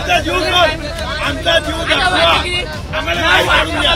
आमचा जीव दाखवा, आम्हाला नाही मारून द्या.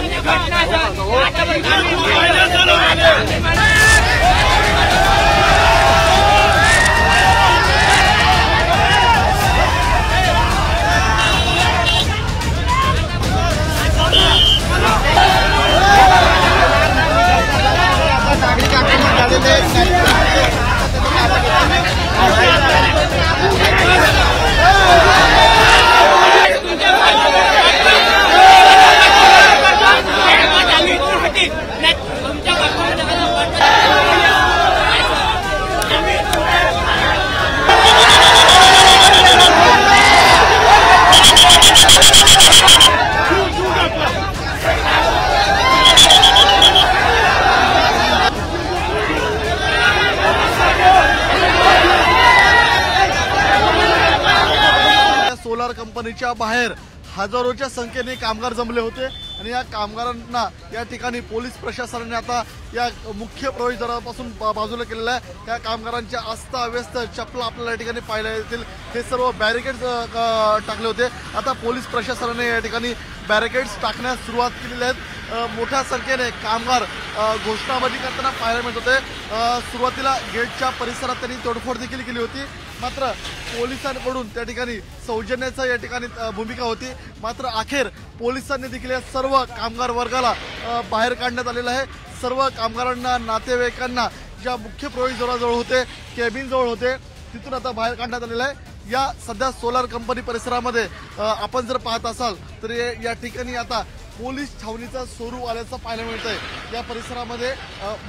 सोलार कंपनीच्या बाहेर हजारोच्या संख्येने कामगार जमले होते आणि या कामगारांना या ठिकाणी पोलीस प्रशासनाने आता या मुख्य प्रवेशद्वारापासून बाजूला केलेलं आहे. त्या कामगारांच्या अस्ताव्यस्त चपला आपल्याला या ठिकाणी पाहायला येतील. हे सर्व बॅरिकेड्स टाकले होते. आता पोलीस प्रशासनाने या ठिकाणी बॅरिकेड्स टाकण्यास सुरुवात केलेली आहेत. मोठ्या संख्येने कामगार घोषणाबाजी करताना पाहायला मिळत होते. सुरुवातीला गेटच्या परिसरात त्यांनी तोडफोड देखील केली होती, मात्र पोलिसांकडून त्या ठिकाणी सौजन्याचा या ठिकाणी भूमिका होती. मात्र अखेर पोलिसांनी देखील या सर्व कामगार वर्गाला बाहेर काढण्यात आलेलं आहे. सर्व कामगारांना, नातेवाईकांना ज्या मुख्य प्रवेशद्वाराजवळ होते, केबिनजवळ होते, तिथून आता बाहेर काढण्यात आलेलं आहे. या सध्या सोलार कंपनी परिसरामध्ये आपण जर पाहत असाल तर या ठिकाणी आता पोलीस छावणीचा स्वरूप आल्याचं पाहायला मिळतंय. या परिसरामध्ये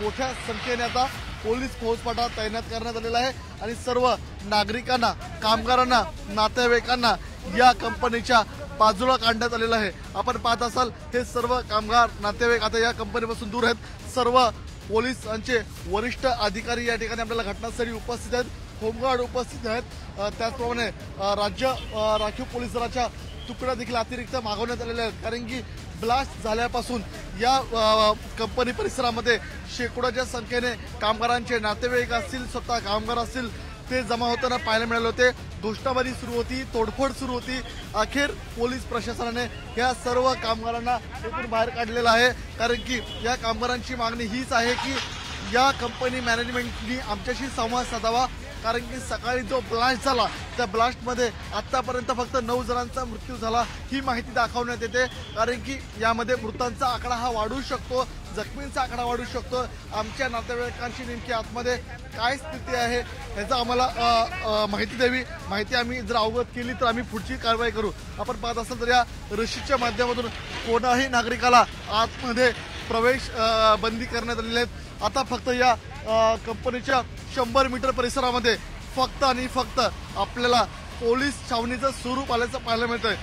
मोठ्या संख्येने आता पोलीस फौजफाटा तैनात करण्यात आलेला आहे आणि सर्व नागरिकांना, कामगारांना, नातेवाईकांना या कंपनीच्या बाजूला काढण्यात आलेलं आहे. आपण पाहत असाल हे सर्व कामगार, नातेवाईक आता या कंपनीपासून दूर आहेत. सर्व पोलिसांचे वरिष्ठ अधिकारी या ठिकाणी आपल्याला घटनास्थळी उपस्थित आहेत. होमगार्ड उपस्थित आहेत. त्याचप्रमाणे राज्य राखीव पोलीस दलाच्या तुकड्या देखील अतिरिक्त मागवण्यात आलेल्या आहेत. कारण की ब्लास्ट झाल्यापासून या कंपनी परिसरामध्ये शेकडोच्या संख्येने कामगारांचे नातेवाईक असतील, स्वतः कामगार असतील, ते जमा होताना पाहायला मिळाले होते. घोषणाबाजी सुरू होती, तोडफोड सुरू होती. अखेर पोलीस प्रशासनाने या सर्व कामगारांना इथून बाहेर काढलेलं आहे. कारण की या कामगारांची मागणी हीच आहे की या कंपनी मॅनेजमेंटनी आमच्याशी संवाद साधावा. कारण की सकाळी जो ब्लास्ट झाला त्या ब्लास्टमध्ये आतापर्यंत फक्त 9 जणांचा मृत्यू झाला ही माहिती दाखवण्यात येते. कारण की यामध्ये मृतांचा आकडा हा वाढू शकतो, जखमींचा आकडा वाढू शकतो. आमच्या नातेवाईकांची नेमकी आतमध्ये काय स्थिती आहे याचा आम्हाला माहिती द्यावी. माहिती आम्ही जर अवगत केली तर आम्ही पुढची कारवाई करू. आपण पाहत असाल तर या रशीदच्या माध्यमातून कोणाही नागरिकाला आतमध्ये प्रवेश बंदी करण्यात आलेली आहेत. आता फक्त या कंपनीच्या 100 मीटर परिसरामध्ये फक्त आणि फक्त आपल्याला पोलीस छावणीचं स्वरूप आल्याचं पाहायला मिळतंय.